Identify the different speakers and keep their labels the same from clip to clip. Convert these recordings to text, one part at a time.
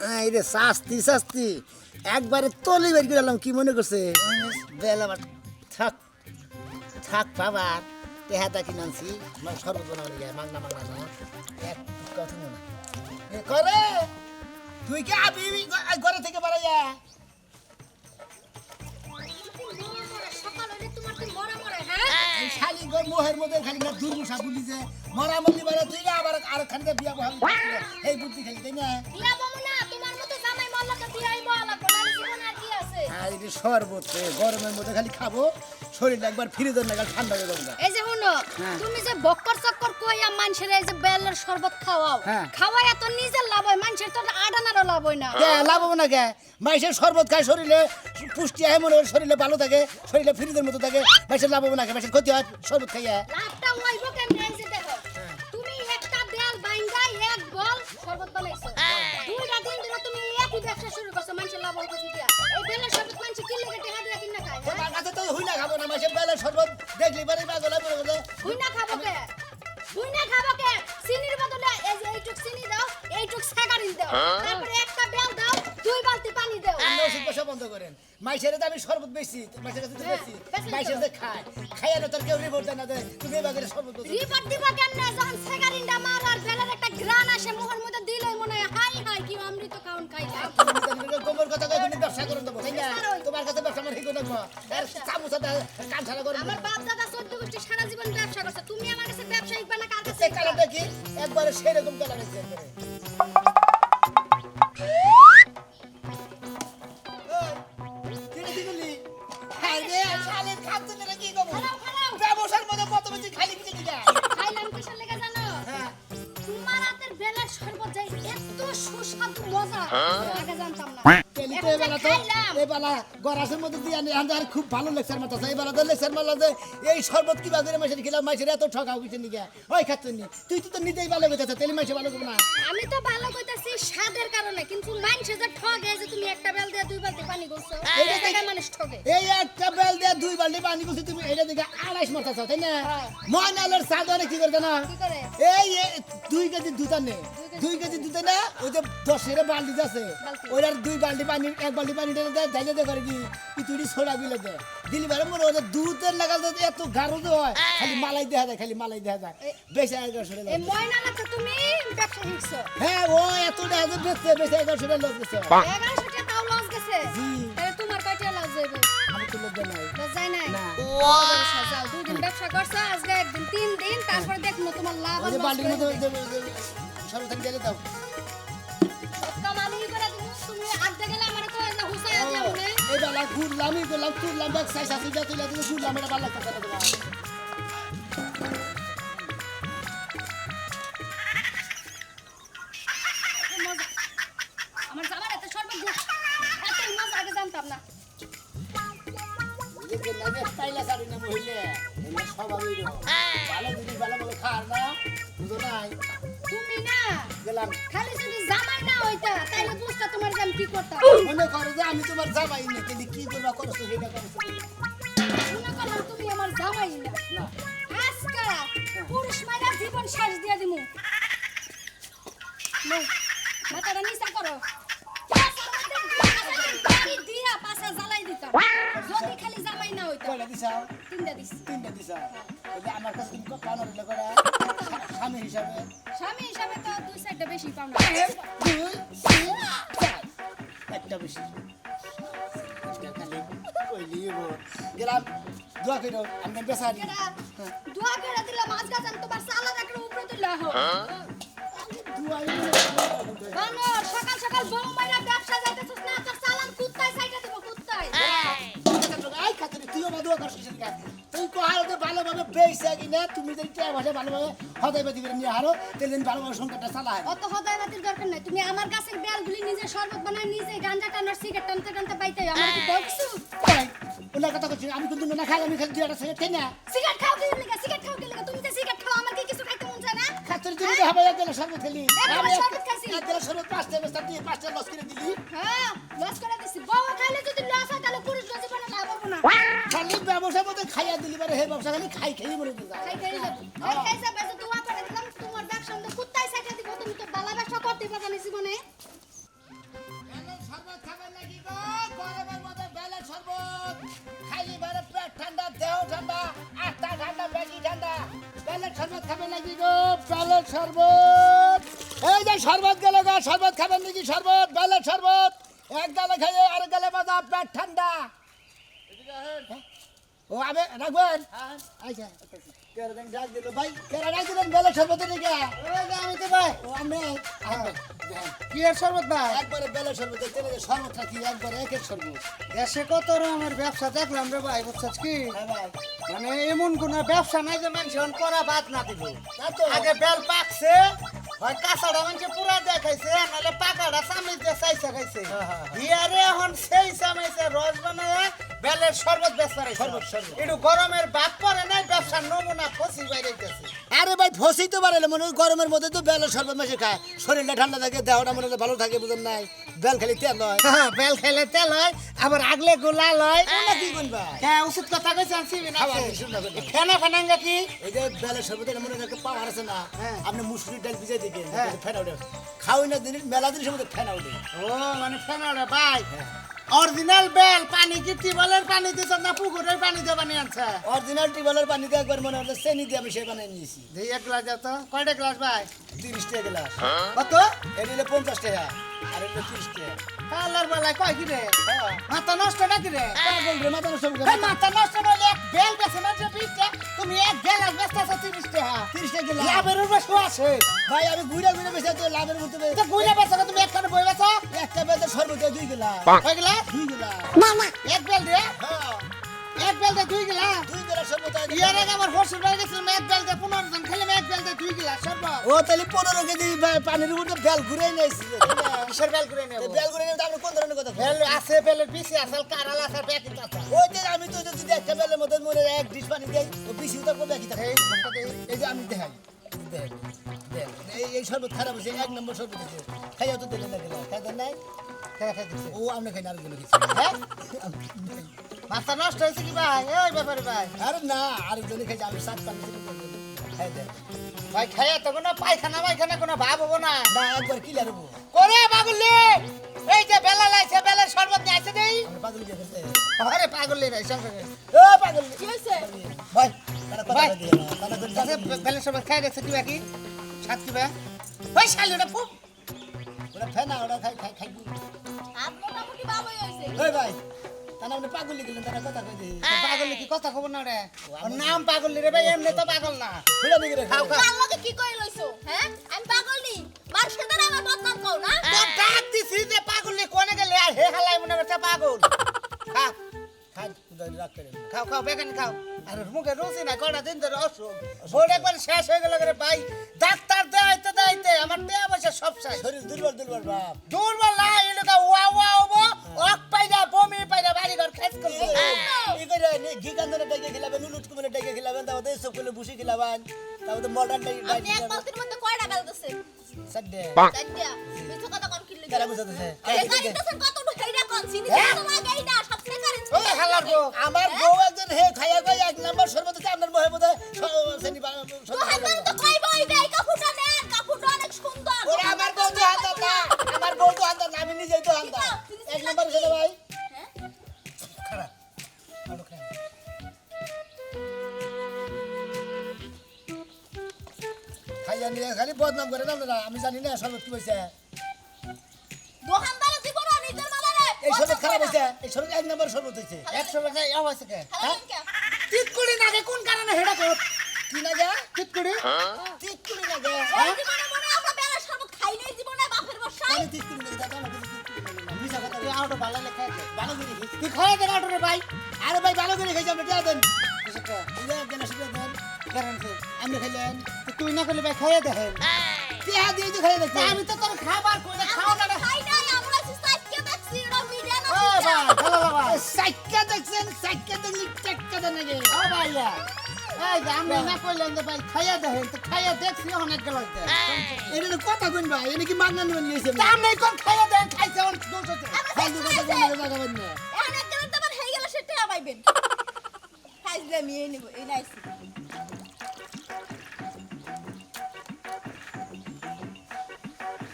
Speaker 1: রে শাস্তি শাস্তি একবারে তলি বের করে কি মনে করছে বেলা থাক থাক বাবা তেহাটা কিনে আনছি শরবত বানানো যায় মাংনা মাংনা না এক কথা না করে তুই কি আবি ঘরে থেকে বাড়া যা শালি গো মোহের মধ্যে খালি না দুর্মুষা বলি যে মরামলি বারে তুই না আবার আর খানকে বিয়া বহাল এই বুদ্ধি খালি তাই না
Speaker 2: বিয়া বমু না তোমার মতো জামাই মল্লা তো বিয়াই বহাল কোন জীবন আর কি আছে
Speaker 1: এই শরবত গরমের মধ্যে খালি খাবো শরীরটা একবার ফিরে দেন না ঠান্ডা হয়ে যাবে
Speaker 2: এই যে শুনো তুমি যে বক্কর চক্কর কইয়া মানুষের এই যে বেলের শরবত খাওয়াও খাওয়ায়া তো নিজের লাভ হয় মানুষের তো আডানারও লাভ হয় না
Speaker 1: কে লাভ হবে না কে মাইসের শরবত খায় শরীরে পুষ্টি হয় মনে শরীরে ভালো থাকে শরীরে ফ্রিজের মতো থাকে মাইসের লাভ হবে না কে মাইসের ক্ষতি হয় শরবত খাইয়া
Speaker 2: লাভটা হইব কেমনে এই যে দেখো তুমি একটা বেল বাইঙ্গাই এক বল শরবত বানাইছো দুইটা দিন ধরে তুমি একই ব্যবসা শুরু করছো মানুষের লাভ হইব কি দিয়া এই বেলের শরবত মানুষ কিনলে টাকা দিয়া কিনা খায়
Speaker 1: তোমার কাছে তো হুই না খাবো না মাইসের বেলের শরবত দেখলি পারে পাগল হবে বলে
Speaker 2: হুই না খাবো কে হুই না খাবো কে চিনির বদলে এই যে এইটুক চিনি দাও এইটুক সাগারিন দাও তারপরে একটা বেল দাও দুই বালতি পানি দাও
Speaker 1: আপনি ওষুধ বসা বন্ধ করেন মাইসের তো আমি শরবত বেশি মাইসের কাছে বেশি মাইসের যে খায় খাইয়া না তোর কেউ রিপোর্ট দেয় না দেয় তুমি এবারে শরবত
Speaker 2: রিপোর্ট দিব কেমনে যখন সাগারিনটা মার আর বেলের একটা গ্রান আসে মুখের মধ্যে দিলেই মনে হয় হাই হাই কি অমৃত খাওন খাইলা
Speaker 1: গোবর কথা কই তুমি ব্যবসা করুন দেবো তাই না তোমার কাছে ব্যবসা আমার হিগো দেবো আর চামুচাটা কান ছাড়া করুন
Speaker 2: আমার বাপ দাদা 14 গোষ্ঠী সারা জীবন ব্যবসা করছে তুমি আমার কাছে ব্যবসা শিখবা না কার কাছে
Speaker 1: এই কালারটা কি একবারে সেরকম কালার আছে ব্যবসার মধ্যে কত বেশি খালি কিছু দিগা
Speaker 2: খাইলাম কিসের লেগে জানো তোমার হাতের বেলার শরবত যাই এত সুস্বাদু মজা আগে জানতাম না খুব ভালো লেকচার মাথা এই বেলা লেকচার মারলা যে এই শরবত কিবা করে মাসের খেলাম মাসের এত ঠকাও কিছু নিগা ওই খাচ্ছেন নি তুই তো নিজেই ভালো কইতাছ তেলি মাসে ভালো করব না আমি তো ভালো কইতাছি স্বাদের কারণে কিন্তু মানুষে যে ঠগে যে তুমি একটা বেল দিয়ে দুই বালতি পানি গলছো এইটা থেকে মানুষ ঠগে
Speaker 1: এই একটা বেল দিয়ে দুই বালতি পানি গলছি তুমি এইটা দিকে 28 মারতাছ তাই না ময়নালের সাদরে কি করতে না
Speaker 2: কি করে
Speaker 1: এই 2 কেজি দুধ নে 2 কেজি দুধ না ওই যে 10 এর বালতি আছে ওইটার 2 বালতি পানি 1 বালতি পানি দিয়ে যাইলে দে করে কি তুই সোডা বিলে দে দিলি বারে মনে ওই দুধের লাগা যদি এত গাঢ় হয় খালি মালাই দেখা যায় খালি মালাই দেখা যায় বেশি 1100 টাকা
Speaker 2: এই ময়নালে তো তুমি ব্যবসা শিখছো
Speaker 1: হ্যাঁ ও এত টাকা বেচতে বেশি 1100 টাকা লস গেছে
Speaker 2: 1100 টাকা তাও লস গেছে
Speaker 1: জি
Speaker 2: তাহলে তোমার কয়টা লস যাবে
Speaker 1: আমি তো লজ্জা নাই
Speaker 2: লস যায় নাই
Speaker 1: না
Speaker 2: যাও দুই দিন ব্যবসা করছো আজকে একদিন 3 দিন তারপরে দেখমু তোমার লাভ
Speaker 1: ওই যে বালতির মধ্যে সর্বথান গেলে দাও
Speaker 2: কামালি করে দিমু তুমি আড্ডা গেলে আমারে তো এলা হুসাইয়া যাও না
Speaker 1: এই বেলা ঘুরলামই করলাম তুললাম ব্যাগ সাইজ আসি যা তুলে তুমি ঘুরলাম এটা ভালো লাগছে না তোমার
Speaker 2: আমার জামার এত শরবত দিয়ে এত মজা আগে জানতাম না
Speaker 1: এই যে নবে স্টাইলা সারি না মহিলা এমন স্বভাবই ভালো জিনিস ভালো ভালো খার না বুঝো নাই
Speaker 2: তুমি না
Speaker 1: গেলাম
Speaker 2: খালি যদি জামাই না হইতা তাইলে বুঝতা তোমার জাম কি করতাম
Speaker 1: মনে করো যে আমি তোমার জামাই না কিন্তু কি তোমরা করছো সেটা করছো
Speaker 2: মনে করলাম তুমি আমার জামাই না
Speaker 1: না
Speaker 2: আজকা পুরুষ মাইরা জীবন শেষ দিয়া দিমু নে মাথাটা নিচা করো দিয়া পাশা জ্বালাই দিতাম যদি খালি জামাই না হইতা
Speaker 1: কয়লা দিছাও
Speaker 2: তিনটা দিছি
Speaker 1: তিনটা দিছাও ওই আমার কাছে তুমি কানো দিলে করে স্বামী হিসাবে
Speaker 2: স্বামী হিসাবে তো দুই সাইডটা বেশি পাও না
Speaker 1: একটা বেশি গেলাম দোয়া করো আমি বেসারি
Speaker 2: দোয়া করে দিলাম আজ গাছ আমি তোমার সালা রাখলে উপরে তুলে হো বানর সকাল সকাল বউ মাইরা ব্যবসা যাইতেছস না তোর সালাম কুত্তায় সাইডে দিব কুত্তায়
Speaker 1: আই খাতরে তুইও না দোয়া করছিস কেন তুই কোহাতে ভালোভাবে বেইছে কিনা তুমি যদি কে ভাষা ভালোভাবে হদাইবা দিবে নিয়ে হারো তেলেন ভালোভাবে সংকটটা চালায়
Speaker 2: অত হদায় বাতির দরকার নাই তুমি আমার গাছের বেলগুলি নিজে শরবত বানায় নিজে গাঞ্জা টানার সিগারেট টানতে টানতে পাইতে আমার কি বলছো
Speaker 1: ওনার কথা করছি আমি কিন্তু না খাই আমি খালি দুইটা সিগারেট খাই না
Speaker 2: সিগারেট খাও কি লাগা সিগারেট খাও কি লাগা তুমি যে সিগারেট খাও আমার কি কিছু খাইতে মন চায় না
Speaker 1: খাতরে তুমি হবে একদম শরবত খেলি
Speaker 2: আমি শরবত খাইছি
Speaker 1: একদম শরবত পাঁচটা বেস্তা দিয়ে পাঁচটা লস করে দিলি
Speaker 2: হ্যাঁ লস করে দিছি বউ খাইলে যদি লস হয় তাহলে পুরুষ লস জীবনে লাভ হবে না
Speaker 1: খালি ব্যবসা মধ্যে খাইয়া দিলি পারে হে ব্যবসা খালি খাই খেয়ে মরে দিবা
Speaker 2: খাই খাই যাব আর খাইছা বেশ দোয়া করে দিলাম তোমার ব্যবসা মধ্যে কুত্তায় সাইডে দিব তুমি তো বালা ব্যবসা করতে পারবে না জীবনে শরবত গেল গা, শরবত খাবেন নাকি? শরবত, বেলের শরবত। এক গালে খাইয়ে আরেক গালে বাজা, পেট ঠান্ডা। ও আবে রাখবেন। আচ্ছা কেরা দেন ডাক দিল ভাই, কেরা ডাক দিলেন বেলের শরবত নাকি?
Speaker 1: আমি তো ভাই
Speaker 2: ও আমি
Speaker 1: কি এর শরবত ভাই?
Speaker 2: একবারে বেলের শরবত, তেলে শরবত রাখি একবারে একের শরবত।
Speaker 1: দেশে কত রকমের ব্যবসা দেখলাম রে ভাই, বুঝছিস কি?
Speaker 2: হ্যাঁ ভাই,
Speaker 1: মানে এমন কোন ব্যবসা নাই যে মানুষ এখন করা বাদ না দিব।
Speaker 2: তা তো।
Speaker 1: আগে বেল পাকছে, হয় কাঁচাটা মানুষ পুরা দেখাইছে, নাহলে পাকাটা চামিচ দিয়ে চাইছে খাইছে। ইয়ারে এখন সেই চামিচে রস বানায় বেলের শরবত বেচা
Speaker 2: শরবত, শরবত।
Speaker 1: একটু গরমের ভাব পরে নাই, ব্যবসার নমুনা ফসি বাইরেছে।
Speaker 2: আরে ভাই ফসেই তো পারে মনে হয় গরমের মধ্যে তো বেলের শরবত মাসে খায়, শরীরটা ঠান্ডা থাকে, দেহটা মনে হয় ভালো থাকে, বুঝেন নাই? বেল খালি তেল নয়।
Speaker 1: বেল খেলে তেল হয়, আবার আগলে গোলা লয়।
Speaker 2: তোমরা কি করবা?
Speaker 1: হ্যাঁ, উচিত কথা কইছে আনছিবি না?
Speaker 2: খাওয়া শুনবা করবা।
Speaker 1: ফেনা ফেনাঙ্গা কি?
Speaker 2: এই যে বেলের শরবতের মনে হয় একটা পাওয়ার আছে না,
Speaker 1: হ্যাঁ।
Speaker 2: আপনি মুসুরির ডাল ভিজাই দিকে
Speaker 1: হ্যাঁ।
Speaker 2: ফেনা উঠে খাওয়াই না দিন, মেলা দিনের মধ্যে ফেনা উঠে।
Speaker 1: ও মানে ফেনা রে ভাই। অরিজিনাল বেল পানি কি টিউবওয়েলের পানি দিছ না পুকুরের পানি দিয়ে বানিয়ে আনছে?
Speaker 2: অরিজিনাল টিউবওয়েলের পানিতে একবার মনে হলো চিনি দিয়ে আমি সে বানিয়ে নিয়েছি।
Speaker 1: দেই এক গ্লাস দাও তো। কয়টা গ্লাস ভাই?
Speaker 2: 30 টাকা গ্লাস।
Speaker 1: কত?
Speaker 2: এটা হলো 50 টাকা আর এটা 30 টাকা।
Speaker 1: কালার বেলায় কয় কি রে?
Speaker 2: হ্যাঁ।
Speaker 1: মাথা নষ্ট নাকি রে?
Speaker 2: পাগল রে, মাথা নষ্ট করে।
Speaker 1: এই মাথা নষ্ট নইলে এক বেল বেছে মাত্র 20 টাকা, তুমি এক গ্লাস বেচতেছ 30 টাকা।
Speaker 2: 30 টাকা গ্লাস।
Speaker 1: লাভের উপর শো আছে।
Speaker 2: ভাই আমি ঘুরে ঘুরে বেঁচে তো লাভের মধ্যে
Speaker 1: তো গুইলা বেচছ না, তুমি একখানে বই বেচো?
Speaker 2: একটা বেতে শরবত 2 গ্লাস।
Speaker 1: কয় গ্লাস?
Speaker 2: 2 গ্লাস।
Speaker 1: এক বেল রে?
Speaker 2: হ্যাঁ,
Speaker 1: এক বেল দে 2 গ্লাস?
Speaker 2: 2 গ্লাস শরবত।
Speaker 1: ইয়ার আগে আমার হোস্টেল বাড়ি গেছিলাম, এক বেল দে 15 জন খেলাম, এক বেল দে 2 গ্লাস শরবত।
Speaker 2: ও তাহলে 15 কেজি পানির উপরে বেল ঘুরে নিয়েছি।
Speaker 1: কিসের বেল করে নেব?
Speaker 2: বেল ঘুরে নিয়ে আপনি কোন ধরনের কথা বলেন?
Speaker 1: বেল আছে, বেলের পিছে আছে, কারাল আছে, প্যাকেট আছে।
Speaker 2: ওই যে আমি তো যদি একটা বেলের মধ্যে মনে এক ডিশ পানি দেই ও বেশি তো করবে কি থাকে।
Speaker 1: এই ফোনটা দে।
Speaker 2: এই যে আমি দেখাই দেখ দেখ এই শরবত খারাপ হয়েছে, 1 নম্বর শরবত হয়েছে, খাইয়া তো দিলেন না গেলা খাই দেন নাই।
Speaker 1: খেলা খাই দিছে।
Speaker 2: ও আপনি খাই না আরেকজন খেয়েছে।
Speaker 1: হ্যাঁ? মাথা নষ্ট হয়েছে কি ভাই? এই ব্যাপারে ভাই।
Speaker 2: আরে না আরেকজনে খাইছে, আমি 7 পানি খাই দেন
Speaker 1: ভাই খাইয়া তো কোনো পায়খানা পায়খানা কোনো ভাব হবো না।
Speaker 2: না একবার কি লারবো
Speaker 1: করে পাগলি, এই যে বেলা লাইছে, বেলার শরবত নিয়ে আসে দেই।
Speaker 2: আমরা পাগল দিয়ে ফেলতে।
Speaker 1: আরে পাগলি ভাই সঙ্গে।
Speaker 2: ও পাগল
Speaker 3: কি হয়েছে?
Speaker 1: ভাই
Speaker 2: তারা কথা
Speaker 1: ভাই।
Speaker 2: দিয়ে না তারা কোন
Speaker 1: আচ্ছা, বেলার শরবত খাই দেখছে কি বাকি? সাত কি ভাই? ওই শালিটা পুপ।
Speaker 2: ওরা ফেনা ওরা খাই খাই খাই।
Speaker 3: হাত মোটামুটি ভালোই হয়েছে।
Speaker 2: ওই ভাই তারা আপনি পাগল গেলেন, তারা কথা কই দে
Speaker 1: পাগলি কি কথা খবর না রে? ওর নাম পাগলি রে ভাই, এমনি তো পাগল না।
Speaker 2: ফুলা নিগে রে
Speaker 1: খাও, খাও।
Speaker 3: কার লগে কি করে লইছো? হ্যাঁ? আমি পাগল নি। মানুষের দ্বারা আমার বদনাম কও না?
Speaker 1: তো ডাক দিছি যে পাগলি কোনে গেলে আর হে হালাই মনে করছে পাগল। খাও,
Speaker 2: খাই রাখ করে
Speaker 1: খাও, খাও, বেগান খাও। আর ওর মুখে রুচি না, কটা দিন ধরে অসুখ। বোর্ড একবার শেষ হয়ে গেল রে ভাই। ডাক্তার দেখাইতে দেখাইতে আমার দেয়া বসে সব চাই।
Speaker 2: শরীর দুর্বল দুর্বল বাপ।
Speaker 1: দুর্বল না, এই লোকা ওয়া ওয়া হবো, অক পাইরা, বমি পাইরা, বাড়ি ঘর খেস করবো।
Speaker 2: এই করে ঘি কান্দনে ডেকে খেলাবেন, নুলুট কুমনে ডেকে খেলাবেন, তারপরে সব করে বুসি খেলাবেন, তারপরে মডার্ন
Speaker 3: আপনি এক বালতির মধ্যে কয়টা বেল দিছেন?
Speaker 2: সাড্ডে
Speaker 3: চারটা। মিথ্যা কথা কোন কি লাগি?
Speaker 2: কারা বুঝাতেছে
Speaker 3: সেকারিতেছেন কতটুকু হেইডা কোন? চিনি
Speaker 1: হ্যাঁ?
Speaker 3: তো লাগে এইডা সব সেকারিন।
Speaker 1: ওই হালার গো।
Speaker 2: আমার বউ একজন হে খাইয়া খাইয়া 1 নম্বর শরবত আছে, আপনার বহে বোধহয় শ্রেণী
Speaker 3: তো হালদার তো কইবই রে, কাপুটা নেন, কাপুটা অনেক সুন্দর।
Speaker 2: ওরা আমার বউ তো হান্দার না, আমার বউ তো হান্দার না, আমি নিজেই তো হান্দার। 1 নম্বর ছেলে ভাই
Speaker 3: হ্যাঁ?
Speaker 2: খারাপ আলো খাই খাইয়া নিয়ে খালি বদনাম করে না আপনারা, আমি জানি না শরবত কি হয়েছে।
Speaker 3: দোকানদারের জীবন আর নিজের মালা রে।
Speaker 2: এই শরবত খারাপ হয়েছে, এই শরবত 1 নম্বর শরবত হয়েছে।
Speaker 1: 100 টাকা এ হয়েছে কে?
Speaker 3: খাবেন কে?
Speaker 1: টিটকুড়ি নাগে কোন কারণে হেডা কর?
Speaker 2: কি না গা
Speaker 1: টিটকুড়ি?
Speaker 2: তিতকুড়ি না গা
Speaker 3: ওই জীবনে মনে আমরা বেলা শরবত খাই নাই জীবনে বাপের বসাই।
Speaker 2: আমি তিতকুড়ি না দাদা না তিতকুড়ি না মিছা কথা
Speaker 1: তুই আউটো ভালো লেখা আছে।
Speaker 2: ভালো করে খেয়েছি।
Speaker 1: তুই খাইয়া দে আউটো রে ভাই।
Speaker 2: আরে ভাই ভালো করে খেয়েছি, আপনি টিয়া দেন
Speaker 1: কিসেরটা?
Speaker 2: দেন সেটা দেন
Speaker 1: কারণ কি?
Speaker 2: আপনি খাইলেন
Speaker 1: তুই না করলে ভাই খাইয়া দেখেন।
Speaker 2: টিয়া দিয়ে তো খাইয়ে দেখছি
Speaker 1: আমি তো তোর খাবার কইলে খাওয়া
Speaker 3: আমরা
Speaker 1: না।
Speaker 3: খাই নাই, আমরা সাইডকে দেখছি এটা মিডিয়া না।
Speaker 1: ও ভাই, ভালো লাগা।
Speaker 2: সাইক্কা দেখছেন, সাইক্কা দেখলি চাক্কা দেন নাকি
Speaker 1: ও ভাইয়া, এই যে আমি না কইলেন যে ভাই খাইয়া দেখেন, তো খাইয়া দেখছি অনেক গেল হইতে।
Speaker 2: এটা তো কথা কইন ভাই, এটা কি মাগনা নিয়ে নিয়েছে
Speaker 1: তা আমি কোন খাইয়া দেন খাইছে অনেক দোষ হচ্ছে।
Speaker 2: ফালতু কথা বলে লাগাবেন না।
Speaker 3: এখন এক গেলেন তো হয়ে গেল সেটা পাইবেন। খাইলে মিয়ে নিব এই নাইস।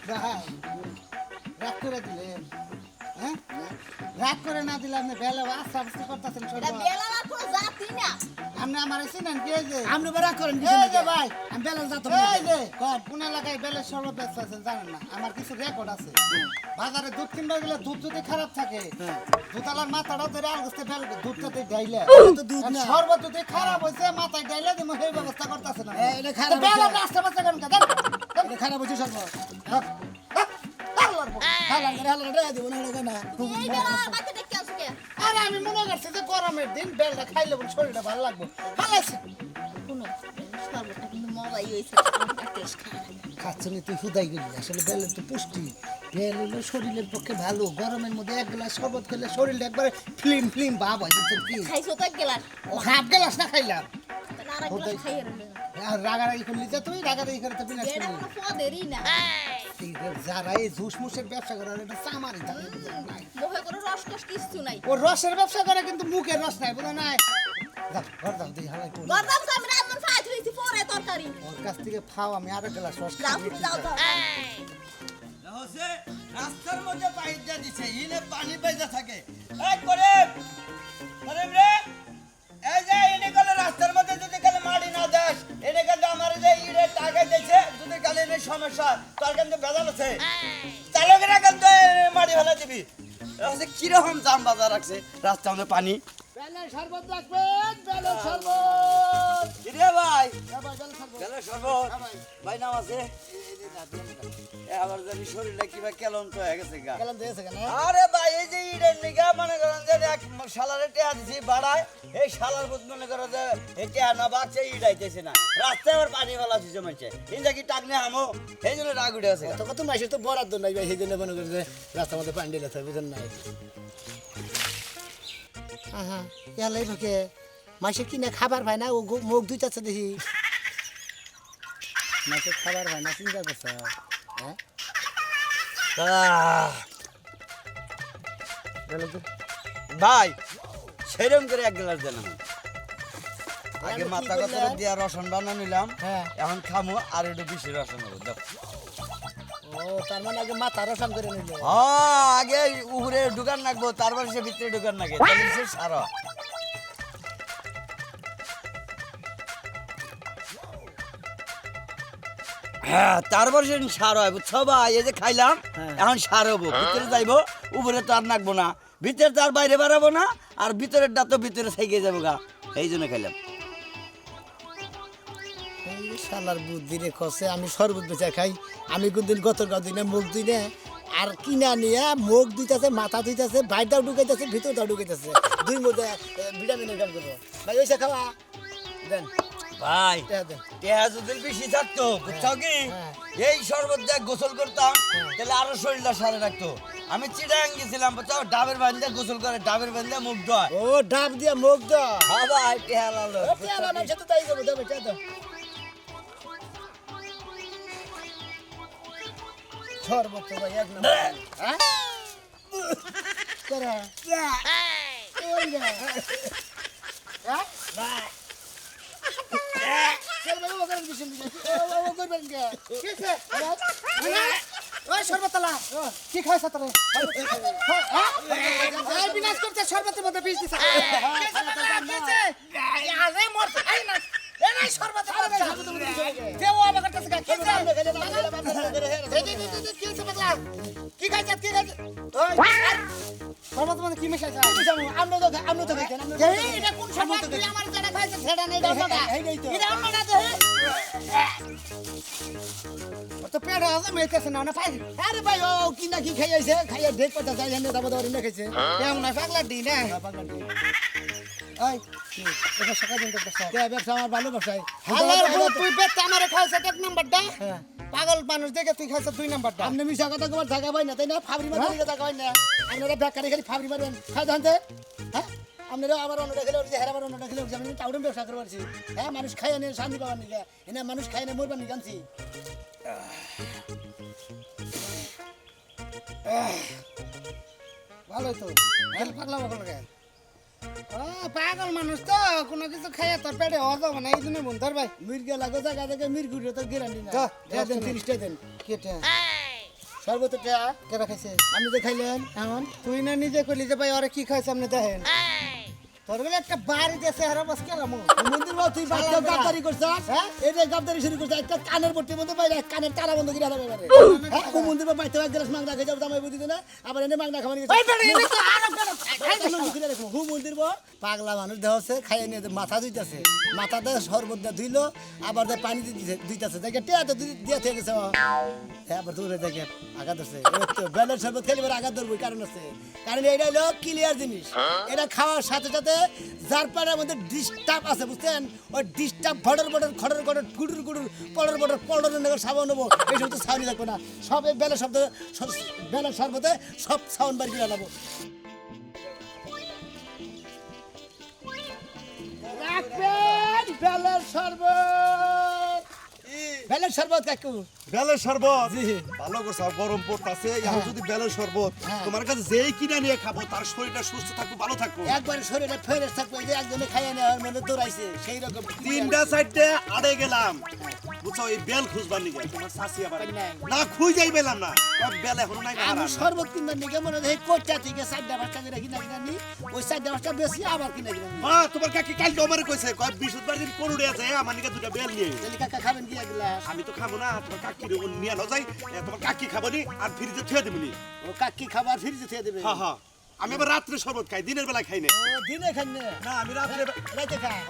Speaker 1: ভাই, রাগ করে দিলেন, হ্যাঁ? রাগ করে না দিলে আপনি বেলা আস্তে আস্তে করতেছেন
Speaker 3: এটা
Speaker 1: সরবত।
Speaker 3: বেলা না কোনো জাতি না।
Speaker 2: আপনি আমার চিনেন কি এই যে
Speaker 1: আপনি বেড়া করেন কি
Speaker 2: এই যে ভাই
Speaker 1: আমি বেলেন্স যাতো
Speaker 2: এই যে কোন এলাকায় বেলের শরবত বেচতে আছেন জানেন না আমার কিছু রেকর্ড আছে বাজারে দুধ কিনবা গেলে দুধ যদি খারাপ থাকে দুতালার মাথাটা ধরে আর গেছে বেল দুধটাতে ডাইলে
Speaker 1: তো দুধ না।
Speaker 2: শরবত যদি খারাপ হইছে মাথায় ডাইলে দিমু সেই ব্যবস্থা করতেছে না
Speaker 1: এটা খারাপ
Speaker 2: বেল
Speaker 1: হইছে।
Speaker 2: রাস্তা বাচ্চা কেন কাদা
Speaker 1: এটা খারাপ হচ্ছে সর্ব
Speaker 2: আল্লাহর
Speaker 1: হালার রে দিব না এটা না
Speaker 3: এই বেলা বাকি দেখতে আসো কে
Speaker 2: আরে আমি মনে করছি যে গরমের দিন বেলটা খাইলে বলে শরীরটা ভালো লাগবে হালাইছে
Speaker 3: শুনো শরবতটা কিন্তু মজাই হইছে একটা টেস্ট খারাপ
Speaker 1: খাচ্ছনি তুই হুদাই গেলি আসলে বেলের তো পুষ্টি বেল হলো শরীরের পক্ষে ভালো গরমের মধ্যে এক গ্লাস শরবত খেলে শরীরটা একবারে ফিল্ম ফিল্ম ভাব হয় বুঝছেন কি
Speaker 3: খাইছো তো এক গেলাস
Speaker 1: ও হাফ গ্লাস না খাইলাম
Speaker 3: তাহলে আর এক গ্লাস খাইয়ে রইলেন
Speaker 1: আর রাগারাগি করলি যে তুই রাগারাগি করে তো বিনাশ
Speaker 3: এটা
Speaker 1: করলি
Speaker 3: কোনো পদেরই না
Speaker 1: যারা এই ঝুসমুসের ব্যবসা করে এটা চামারি থাকে
Speaker 3: মুখে কোনো রসকস কিছু নাই
Speaker 1: ও রসের ব্যবসা করে কিন্তু মুখের রস নাই বুঝা নাই যাও ঘর যাও দিই হালাই করো।
Speaker 3: গরদাম আমি রান্নার ফাইট হইছি পরে তরকারি
Speaker 1: ওর কাছ থেকে খাও আমি আরো গ্লাস রস
Speaker 3: যাও
Speaker 1: খাই
Speaker 3: যাও যাও
Speaker 4: হচ্ছে রাস্তার মধ্যে পাইপ দিয়ে দিছে ইনে পানি পাইতে থাকে এই করে রে এই যে ইনে গেলে রাস্তার মধ্যে যদি কালে মাটি না দেস এনে কিন্তু আমার যে ইরে টাকা দিয়েছে যদি কালে এনে সমস্যা তোর কিন্তু ভেজাল আছে চালকেরা কিন্তু মাটি ফেলা দিবি হচ্ছে কিরকম জাম বাজার রাখছে রাস্তার মধ্যে পানি
Speaker 1: বেলের শরবত রাখবেন বেলের শরবত
Speaker 4: কিরে ভাই
Speaker 1: হ্যাঁ ভাই বেলের শরবত
Speaker 4: গেলে সর্বত
Speaker 1: হ্যাঁ ভাই
Speaker 4: ভাই নাম আছে আবার জানি শরীরটা কিবা কেলন তো হয়ে গেছে গা
Speaker 1: গেলাম দিয়েছে কেন
Speaker 4: আরে ভাই এই যে ইডের নিগা মনে করেন যে এক শালারে টেয়া দিছি বাড়ায় এই শালার বুঝ মনে করো যে এই টেয়া না বাড়ছে ইডাইতেছে না রাস্তায় আবার পানি ফেলা আছে জমেছে ইন্দা কি টাকনে হামো এই জন্য রাগ উঠে আছে
Speaker 1: তো কত মাসে তো বরাদ্দ নাই ভাই সেই জন্য মনে করেন যে রাস্তার মধ্যে পানি ঢেলে থাকে বুঝেন নাই হ্যাঁ ইয়ালাই ঢোকে মাসে কিনে খাবার ভাই না ও মুখ দুইটাছে দেখি মাসে খাবার ভাই না চিন্তা করছে হ্যাঁ বলো তো।
Speaker 4: ভাই সেরকম করে এক গ্লাস দেন আমি আগে
Speaker 1: কি
Speaker 4: মাথা
Speaker 1: করলে?
Speaker 4: কথা দিয়া রসন বানা নিলাম
Speaker 1: হ্যাঁ।
Speaker 4: এখন খামো আর একটু বেশি রসন হবে দেখো
Speaker 1: ও তার মানে আগে মাথা রসান করে নিলে
Speaker 4: হ্যাঁ আগে উপরে ঢুকান রাখবো তারপর সে ভিতরে ঢুকান রাখে তাহলে সে সারা হ্যাঁ তারপর সে সার হয় বুঝছো ভাই এই যে খাইলাম
Speaker 1: হ্যাঁ।
Speaker 4: এখন সার হবো ভিতরে যাইবো উপরে তো আর নাকবো না ভিতরে তো আর বাইরে বাড়াবো না আর ভিতরের ডাক তো ভিতরে থেকে যাবো গা এই জন্য খাইলাম
Speaker 1: এই শালার বুদ্ধি রে কষে আমি শরবত বেচা খাই আমি কোনদিন গত দিনে মুখ দুই না আর কিনা নিয়ে মুখ দুইতেছে মাথা দুইতেছে বাইরটাও ঢুকাইতেছে ভিতরটাও ঢুকাইতেছে দুই মধ্যে ভিটামিনের কাম করবো ভাই ওইসা খাওয়া দেন
Speaker 4: ভাই
Speaker 1: টাকা দেন
Speaker 4: টেহা যদি বেশি থাকতো বুঝছো কি
Speaker 1: হ্যাঁ।
Speaker 4: এই শরবত দিয়ে গোসল করতাম তাহলে আরো শরীরটা সারে রাখতো আমি চিটাং গেছিলাম বুঝছো ডাবের বান্ধে গোসল করে ডাবের বান্ধে মুখ ধোয়
Speaker 1: ও ডাব দিয়া মুখ দা
Speaker 4: হ্যাঁ ভাই টেহা লালো
Speaker 1: আমার সাথে তাই যাবো দেবে চা দাও শরবত তো ভাই এক নম্বর হ্যাঁ করে ওই যা হ্যাঁ চল বাবা ওখানে দিছেন দিছেন ও করবেন কে কিছে ওই শরবতলা কি খাইছ তোরে হ্যাঁ এই বিনাশ করতে শরবতের মধ্যে বিষ দিছ কিছে আরে মর আই না এ নাই শরবতের মধ্যে দেও আমার কাছে কিছে কি হইছে বাবা কি খাইছ কি খাইছ ওই শরবত মানে কি মিশাইছ আমরা তো খাইছেন এটা কোন শরবত তুই আমার জানা খাইছ সেটা নেই এটা অন্য না দে তো পেড়া আছে মেইতেছে না না পাই আরে ভাই ও কি না কি খাইছে খাইয়া ঢেক পাতা যায় এনে দাবা দাবা না খাইছে কেমন না পাগলা দি না এই এটা সকাল দিন করতে কে ব্যবসা আমার ভালো ব্যবসায়
Speaker 2: হালার বউ তুই বেতে আমারে খাইছে এক নাম্বারটা
Speaker 1: হ্যাঁ
Speaker 2: পাগল মানুষ দেখে তুই খাইছে দুই নাম্বারটা
Speaker 1: আপনি মিশা কথা কবার জায়গা পাই না তাই না ফাবরি মারি জায়গা পাই না আপনারা বেকারি খালি ফাবরি মারবেন খাই জানতে হ্যাঁ আপনারা আবার অন্য খেলে যে হেরা আবার অন্য খেলে আমি টাউন ব্যবসা করে পারছি হ্যাঁ মানুষ খাই আনে শান্তি পাবার নিকে এনে মানুষ খাই না মরবার নি জানছি
Speaker 2: ভালোই তো হেল পাগলা বকল লাগে পাগল মানুষ তো কোনো কিছু খাইয়া তোর পেটে হজম না এই জন্য মন ধর ভাই
Speaker 1: মির্গে লাগো জায়গা থেকে মির্গুড়ি তো গ্যারান্টি না
Speaker 2: যা,
Speaker 1: দেন 30টা দেন
Speaker 2: কেটে
Speaker 1: সর্বতটা
Speaker 2: কেটা খাইছে
Speaker 1: আপনি যে খাইলেন এখন
Speaker 2: তুই না নিজে কইলি যে ভাই ওরে কি খাইছে আপনি দেখেন
Speaker 1: তোর বলে একটা বাড়ি দেশে হারা বাস কেলাম
Speaker 2: মন্দির বাবু তুই বাচ্চা গাদ্দারি করছিস
Speaker 1: হ্যাঁ?
Speaker 2: এই যে গাদ্দারি শুরু করছিস একটা কানের পট্টির মধ্যে বাইরে কানের তারা বন্ধ করে আলাদা করে হ্যাঁ ও মন্দির বাবু বাইতে এক গ্লাস মাংনা খেয়ে যাবো জামাই বুঝি না আবার এনে মাংনা খাওয়ানি
Speaker 1: ওই বেটা এনে তো আরো
Speaker 2: হু মন্দির বাবু পাগলা মানুষ দেহ হচ্ছে খাইয়ে নিয়ে মাথা ধুইতেছে মাথাতে শরবত দিয়ে ধুইলো আবার দিয়ে পানি ধুইতেছে দেখে টেয়াতে দিয়ে থেকে গেছে হ্যাঁ আবার দূরে দেখে আঘাত ধরছে বেলের শরবত খেলে এবার আঘাত ধরবো কারণ আছে কারণ এটা হলো ক্লিয়ার জিনিস এটা খাওয়ার সাথে সাথে যার পাড়ার মধ্যে ডিস্টার্ব আছে বুঝছেন ওই ডিস্টার্ব ভডর ভডর খড়র খড়র গুডুর গুডুর পড়র পড়র পড়র নেবে সাবান নেবো এই সমস্ত সাউন্ড থাকবো না সব এই বেলের শব্দ বেলের শরবতে সব সাউন্ড বার করে নেবো রাখবেন বেলের শরবত বেলের শরবত কাকু
Speaker 5: বেলের শরবত
Speaker 2: জি।
Speaker 5: ভালো করছে গরম পড়তাছে এখন যদি বেলের শরবত
Speaker 2: হ্যাঁ।
Speaker 5: তোমার কাছে যেই কিনা নিয়ে খাবো তার শরীরটা সুস্থ থাকবো ভালো থাকবো
Speaker 2: একবারে শরীরে ফেরেস থাকবে এই যে একজনে খাইয়ে নেওয়ার মানে দৌড়াইছে সেই রকম
Speaker 5: তিনটা সাইডে আড়ে গেলাম বুঝছো এই বেল খুঁজবার নিগে তোমার শাশি আবার
Speaker 2: নাই।
Speaker 5: না খুঁজেই পেলাম না ওই বেল এখন নাই
Speaker 2: আমি শরবত কিনবার নিকে মনে হয় কোচা থেকে 4টা 5টা করে কিনা কিনা নি ওই 4টা 5টা বেশি আবার কিনা কিনা নি
Speaker 5: মা তোমার কাকি কাল তোমার কইছে কয় বৃহস্পতিবার দিন করুড়ে আছে আমার নিকে দুটো বেল নিয়ে আইও।
Speaker 2: তাহলে কাকা খাবেন কি এগুলা
Speaker 5: আমি তো খাবো না তোমার কাকি নিয়ে না যাই তোমার কাকি খাবো নি আর ফ্রিজে থুয়ে দেবো নি
Speaker 2: ও কাকি খাবার ফ্রিজে থুয়ে দেবে
Speaker 5: হ্যাঁ হ্যাঁ আমি আবার রাত্রে শরবত খাই দিনের বেলা খাই না
Speaker 2: ও দিনে খান না
Speaker 5: না আমি রাত্রে
Speaker 2: রাতে খায়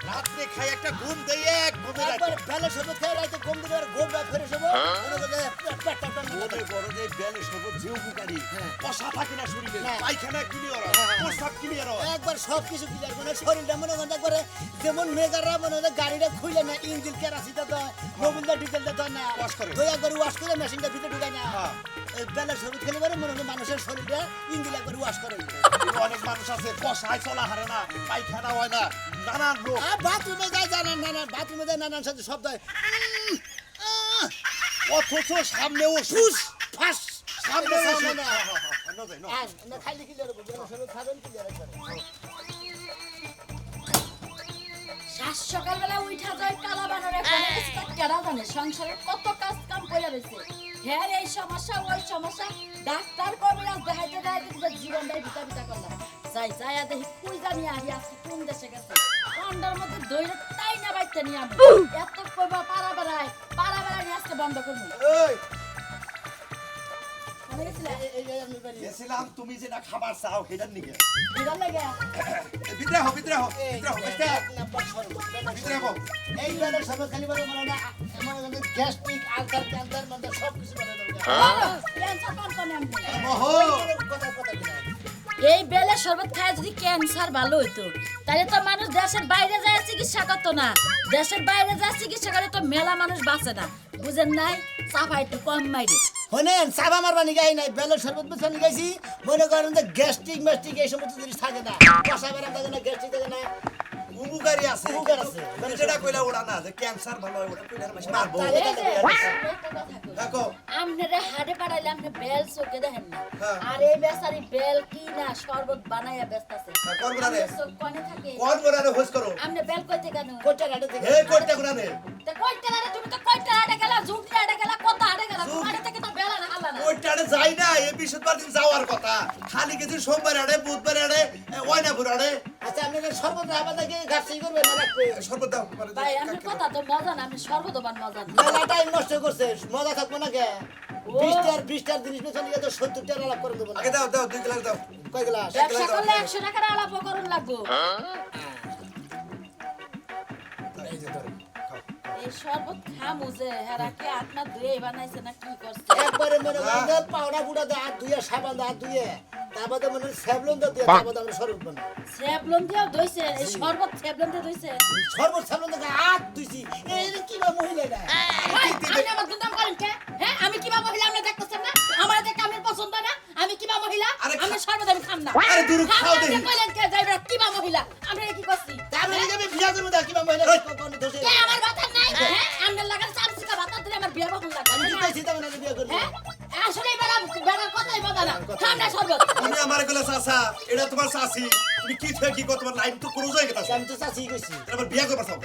Speaker 5: রাত্রে খাই একটা ঘুম দেই এক ঘুমে
Speaker 2: একবার বেলা শরবত খাই রাতে কম দিবে আর ঘুম রাত ফেরে শোবো মনে করে পেটটা
Speaker 5: মনে করো যে বেলে শরবত যে উপকারী কষা থাকে না শরীরে
Speaker 2: না।
Speaker 5: পায়খানা ক্লিয়ার হয় প্রস্রাব ক্লিয়ার হয়
Speaker 2: একবার সব কিছু ক্লিয়ার মানে শরীরটা মনে মনে করে যেমন মেগাররা মনে হয় গাড়িটা খুলে না ইঞ্জিন কেরাসিটা দেয় মোবিলটা ডিজেলটা দেয় না
Speaker 5: Wash করে।
Speaker 2: দুই একবার ওয়াশ করে মেশিনটা ভিতরে ঢুকায় না
Speaker 5: হ্যাঁ।
Speaker 2: এই বেলা শরীর খেলে পারে মনে হয় মানুষের শরীরটা ইঞ্জিন একবার ওয়াশ করে
Speaker 5: কিন্তু অনেক মানুষ আছে কষায় চলা হারে না পায়খানা হয় না নানান রোগ
Speaker 2: আর বাথরুমে যায় জানান নানান বাথরুমে যায় নানান সাথে শব্দ হয়
Speaker 5: অথচ সামনে ও
Speaker 2: ফুস ফাস
Speaker 5: সামনে
Speaker 2: সামনে
Speaker 5: ওষুধ।
Speaker 2: না
Speaker 5: হ্যাঁ, হ্যাঁ, হ্যাঁ, না যাই, না।
Speaker 2: আর না খাইলে কি করব বেলা শরীর খাবেন কি করে
Speaker 3: সাত সকালবেলা উঠা যায় কালা বানরে কেডা জানে সংসারে কত কাজ কাম করে রয়েছে হ্যাঁ এই সমস্যা ওই সমস্যা ডাক্তার কবিরাজ দেখাইতে দেখাইতে জীবনটাই ভিতা ভিতা করলাম যাই যাই আর দেখি কুই জানি আহি আজকে কোন দেশে গেছে ঠান্ডার মধ্যে দইরে তাই না বাইতে নিয়ে আমি এত কইবা পাড়া বেড়ায় নিয়ে আজকে বন্ধ করবো
Speaker 5: এই,
Speaker 3: কোনে গেছিলে
Speaker 2: এই আমি বাড়ি
Speaker 5: গেছিলাম তুমি যেটা খাবার চাও সেটার নিকে
Speaker 3: বিড়াল লাগে
Speaker 5: ভিতরে হো ভিতরে হো ভিতরে হো
Speaker 2: একটা নাম্বার শরবত
Speaker 5: ভিতরে হো
Speaker 2: এই বেলা শরবত খালি বলে মানে না আমার গ্যাস্ট্রিক আলসার ক্যান্সার মানে সব কিছু বলে দেবো
Speaker 3: ক্যান্সার কোন কোন আমি
Speaker 5: ওহো
Speaker 2: কথা কথা কিনা
Speaker 3: এই বেলে শরবত খায় যদি ক্যান্সার ভালো হইতো তাহলে তো মানুষ দেশের বাইরে যায় চিকিৎসা করতো না দেশের বাইরে যায় চিকিৎসা করে তো মেলা মানুষ বাঁচে না বুঝেন নাই চাপা একটু কম মাইরে
Speaker 2: শোনেন চাবা মারবা নিগাই নাই বেলের শরবত বেচা নিগাইছি মনে করেন যে গ্যাস্ট্রিক ম্যাস্ট্রিক এই সমস্ত জিনিস থাকে না কষা বেড়া থাকে না গ্যাস্ট্রিক থাকে না
Speaker 5: উপকারী আছে
Speaker 2: উপকার আছে।
Speaker 5: তুমি যেটা কইলা ওটা না যে ক্যান্সার ভালো হয় ওটা কইলা মাসে মারবো
Speaker 2: তাহলে
Speaker 3: এই যে, একটা কথা কই।
Speaker 5: দেখো
Speaker 3: আমনেরে হাড়ে পাড়াইলে আপনি বেল চোখে দেখেন না
Speaker 5: হ্যাঁ।
Speaker 3: আর এই বেচারি বেল কি না শরবত বানাইয়া বেচতাছে
Speaker 5: হ্যাঁ, কোন গুণারে?
Speaker 3: আপনার চোখ কনে থাকে
Speaker 5: কোন গোরারে হোস করো
Speaker 3: আপনি বেল কইতে কেন
Speaker 2: কোটা কাটে থেকে
Speaker 5: এই কোটটা গুণারে
Speaker 3: তা কইতে আরে তুমি তো কইতে আড়ে গেলা ঝুঁকতে আড়ে গেলা কত আড়ে গেলা তোমার থেকে তো বেলা না হালা না
Speaker 5: ওইটারে যাই না এই বৃহস্পতিবার দিন যাওয়ার কথা খালি গেছি সোমবার আড়ে বুধবার আড়ে ওয়াইনাপুর আড়ে
Speaker 2: আচ্ছা আপনি শরবত আবার থেকে ঘাটছি করবেন না রাখবে
Speaker 5: সর্বত দাও
Speaker 3: ভাই আপনার কথা তো মজা না আপনি সর্বদমান মজা না
Speaker 2: মেলা টাইম নষ্ট করছে মজা থাকবো না কে 20টার জিনিস বেচা নিয়ে তো 70টার আলাপ করে দেবো না
Speaker 5: আগে দাও দাও 2 গ্লাস দাও
Speaker 2: কয় গ্লাস
Speaker 3: ব্যবসা করলে 100 টাকার আলাপ করুন লাগবো
Speaker 5: এই যে ধরো খাও
Speaker 3: এই শরবত খামু যে হেরাকে আপনার দুয়ে বানাইছে না কি করছে
Speaker 2: একবারে মনে করেন যে পাউডার বুড়া দিয়ে হাত ধুয়ে সাবান দিয়ে হাত ধুয়ে তারপরে মনে হয় স্যাবলন দিয়ে তারপরে আমরা শরবত বানাই
Speaker 3: সেবলন দিয়েও দইছে এই শরবত সেবলন দিয়ে দইছে
Speaker 2: শরবত স্যাবলন দিয়ে হাত ধুইছি এই কি বা মহিলাটা
Speaker 3: ভাই আপনি আমার দুদাম করেন কে হ্যাঁ আমি কিবা মহিলা আপনি দেখতেছেন না আমার দেখে আমি পছন্দ না আমি কিবা মহিলা
Speaker 5: আরে
Speaker 3: আমি শরবত আমি খাম না
Speaker 5: আরে দূর খাও
Speaker 3: আপনি
Speaker 5: দেখি।
Speaker 3: কইলেন কে যাইবা কিবা মহিলা আমি কি করছি
Speaker 2: তারপরে আমি বিয়া করবো না কি বা মহিলা কোন ধসে
Speaker 3: কে আমার ভাতা নাই হ্যাঁ আপনার লাগার চামচিকা ভাতা দিলে আমার বিয়ে বাহুল লাগে
Speaker 2: আমি কি কইছি তাহলে আমি বিয়া করবো
Speaker 3: হ্যাঁ আসলে বেড়া বেড়া কথাই বলা না খাম না শরবত
Speaker 5: তুমি আমার গলা চাচা এটা তোমার চাচি তুমি কি থেকে কি কো তোমার লাইন তো ক্রোজ হয়ে গেছে
Speaker 2: আমি তো চাচি কইছি
Speaker 5: এবার বিয়া করবা চাও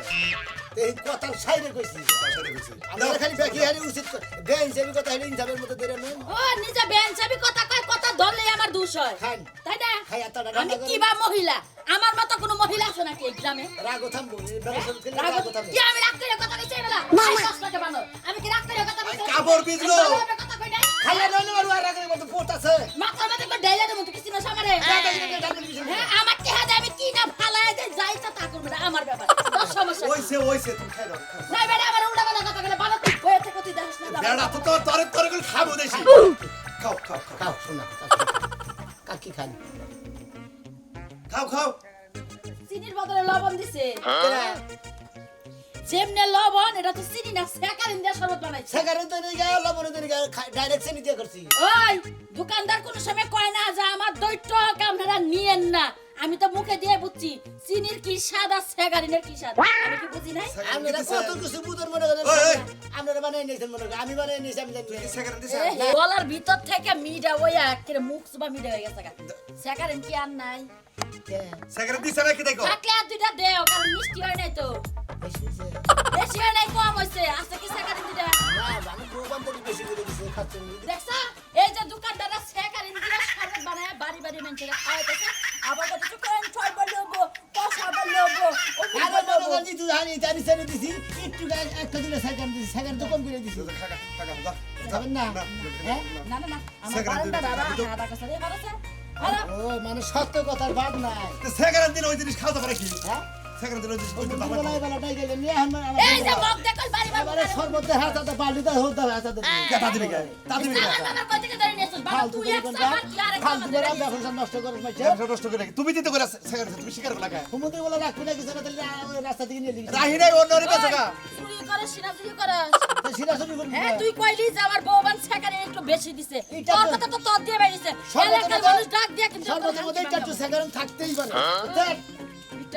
Speaker 2: এই কথার সাইডে কইছি
Speaker 5: সেটা কইছি
Speaker 2: আমরা খালি বাকি হারি উচিত বেঞ্চ আমি কথা হারি ইনসাবের মধ্যে ধরে নেন
Speaker 3: ও নিজে বেঞ্চ আমি কথা কয় কথা ধরলে আমার দোষ হয়
Speaker 2: খান
Speaker 3: তাই না
Speaker 2: খাই এতটা
Speaker 3: আমি
Speaker 2: রান্না
Speaker 3: কি
Speaker 2: করে
Speaker 3: বা মহিলা আমার মতো কোনো মহিলা আছে নাকি এই গ্রামে
Speaker 2: রাগও থামবো ব্যবসা করলে
Speaker 3: রাগ
Speaker 2: রাগও থামবে
Speaker 3: কি আমি রাগ করে কথা কইছি এবেলা কষ্টকে বানো আমি কি রাগ করে কথা কইছি
Speaker 5: কাপড় ভিজলো।
Speaker 3: আমি ভালোভাবে কথা কই নাই
Speaker 2: খাইয়া নইলে আর রাগের মতো পোট আছে
Speaker 3: মাথার মধ্যে করে ডাইলা দেব তো কিছু না সামারে হ্যাঁ আমার কি হাতে আমি কি না ফালায় দে যাই তো তা করব না আমার ব্যাপার তোর সমস্যা
Speaker 5: ওইছে তুমি খাই দাও
Speaker 3: নাই বেটা আমার উল্টা পাল্টা কথা বলে ভালো তুই বইয়ে থেকে তুই দেখিস না
Speaker 5: বেড়া তো তোর তরে তরে করে খাবো দেশি খাও খাও খাও
Speaker 2: খাও শোনা কাকি খান
Speaker 5: খাও খাও
Speaker 3: চিনির বদলে লবণ দিছে যেমনে লবণ এটা তো চিনি না সেকারিন দিয়ে শরবত বানাইছে
Speaker 2: সেখানে তো নিয়ে গেল লবণে তো নিয়ে গেল ডাইরেক্ট চিনি দিয়ে করছি
Speaker 3: ওই দোকানদার কোন সময় কয় না যে আমার দৈত্য আপনারা নিয়েন না আমি তো মুখে দিয়ে বুঝছি চিনির কি স্বাদ আর সেকারিনের কি স্বাদ আমি কি বুঝি নাই
Speaker 2: আপনারা কত কিছু বুঝেন মনে করেন
Speaker 5: ওই, ওই।
Speaker 2: আপনারা বানাই নিয়েছেন মনে করেন আমি বানাই নিয়েছি আমি জানি না।
Speaker 5: সেকেন্ড দিছে
Speaker 3: গলার ভিতর থেকে মিডা ওই একেবারে মুখ সুবা মিডা হয়ে গেছে সেকারিন কি আর নাই
Speaker 5: সেকেন্ড দিছে নাকি দেখো
Speaker 3: থাকলে আর দুইটা দেও কারণ মিষ্টি হয় নাই তো
Speaker 2: বেশি হয়েছে।
Speaker 3: বেশি হয় নাই কম হয়েছে আছে কি সেকারিন দুইটা
Speaker 2: না আমি প্রোগ্রাম থেকে বেশি করে দিছি খাচ্ছেন
Speaker 3: দেখছ এই যে দোকানদাররা সেকারিন দিয়ে শরবত বানায় বাড়ি বাড়ি মানুষেরা খাওয়াইতেছে আবার কিছু করেন ছয় বললেও কষা বললেও
Speaker 2: আরে মনে করেন যে তুই জানি জানি ছেড়ে দিছি একটু একটা দিলে সেকেন্ড দিছি সেকেন্ড তো কম করে দিছি
Speaker 5: খাগা খাগা যা
Speaker 2: খাবেন না হ্যাঁ
Speaker 3: না না না আমার
Speaker 5: সেকারিন
Speaker 3: বারান্দা
Speaker 5: দুইটা
Speaker 3: দাদা
Speaker 5: খাবি তো?
Speaker 3: হাদা কাছে দিয়ে বাড়াছে আরে
Speaker 2: ও মানে সত্য কথার বাদ নাই
Speaker 5: সেকেন্ড দিন ওই জিনিস খাওয়া পারে কি
Speaker 2: হ্যাঁ
Speaker 5: সেকেন্ড দিন ওই জিনিস
Speaker 2: ওই
Speaker 5: করতে ভালো
Speaker 2: বেলায় বেলাটাই গেলে নিয়ে আমার
Speaker 3: এই যে মগ দেখল বাড়ি বাড়ি
Speaker 2: এবারে সর্বতে হাতে বালিতে হতে হাতে
Speaker 5: তা দিবি কে তা দিবি কে
Speaker 3: আমার বাবার কই থেকে ধরে নিয়েছিস বাবা
Speaker 2: ফালতু
Speaker 3: তুই
Speaker 2: করে
Speaker 3: এক
Speaker 2: কোনটা
Speaker 3: সাবার কি আরেক
Speaker 2: ফালতু
Speaker 3: সাবার
Speaker 2: করে ব্যবসা নষ্ট করে পাইছে
Speaker 5: ব্যবসা নষ্ট করে রাখি। তুমি দিতে করে সেকেন্ড তুমি স্বীকার করে লাগা
Speaker 2: সমুদ্রে বলে রাখবি না কিছু না তাহলে রাস্তা থেকে নিয়ে লিখি
Speaker 5: রাহি নাই অন্য রে বেচগা
Speaker 3: চুরি করে সিনা চুরি করে
Speaker 2: সিরাসরি করবি
Speaker 3: হ্যাঁ তুই কইলি যে আমার বউবান সেখানে একটু বেশি দিছে
Speaker 2: এইটা
Speaker 3: তোর
Speaker 2: তো-
Speaker 3: কথা তো তোর দিয়ে বাইরেছে
Speaker 2: সর্বত
Speaker 3: এলাকার
Speaker 2: মধ্যে-
Speaker 3: মানুষ ডাক দিয়ে কিন্তু
Speaker 2: সর্বতের মধ্যে একটু সেকারণ থাকতেই পারে দেখ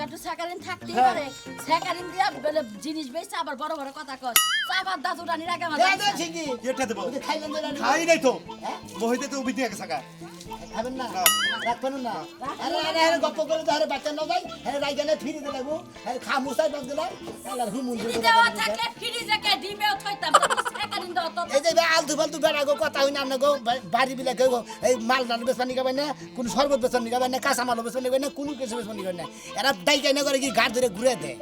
Speaker 3: একটু সেকারিন থাকতেই
Speaker 2: হ্যাঁ।
Speaker 3: পারে সেকারিন দিয়া বলে জিনিস বেচে আবার বড় বড় কথা কস চাপার দাদু রানির আগে আমার
Speaker 2: দেখ দেখ ঠিকই
Speaker 5: এটা দেব
Speaker 2: ওই যে খাইলেন যে রানী
Speaker 5: খাই নাই তো
Speaker 2: হ্যাঁ?
Speaker 5: মহিতে তো উবিতে গেছে সাকা
Speaker 2: খাবেন না
Speaker 5: না।
Speaker 2: রাখবেন না আরে আরে আরে গপ্প করে তো আরে বাচ্চা না যাই আরে রাইগানে ফিরি দে লাগবো আরে খা মুসাই বাদ দিলা আল্লাহ হুমুল
Speaker 3: ফ্রি দেওয়া থাকলে ফ্রিজে কে ডিমেও থইতাম তো সেকারিন দাও তো
Speaker 2: এই যে আলতু ফালতু বেড়া গো কথা হই না আপনার গো বাড়ি বিলে গো এই মাল ডাল বেচবা নিগাবেন না কোনো শরবত বেচবা নিগাবেন না কাঁচা মাল বেচবা নিগাবেন না কোনো কিছু বেচবা নিগাবেন না এরা ডাইকাই না করে কি গাড় ধরে ঘুরে দেয়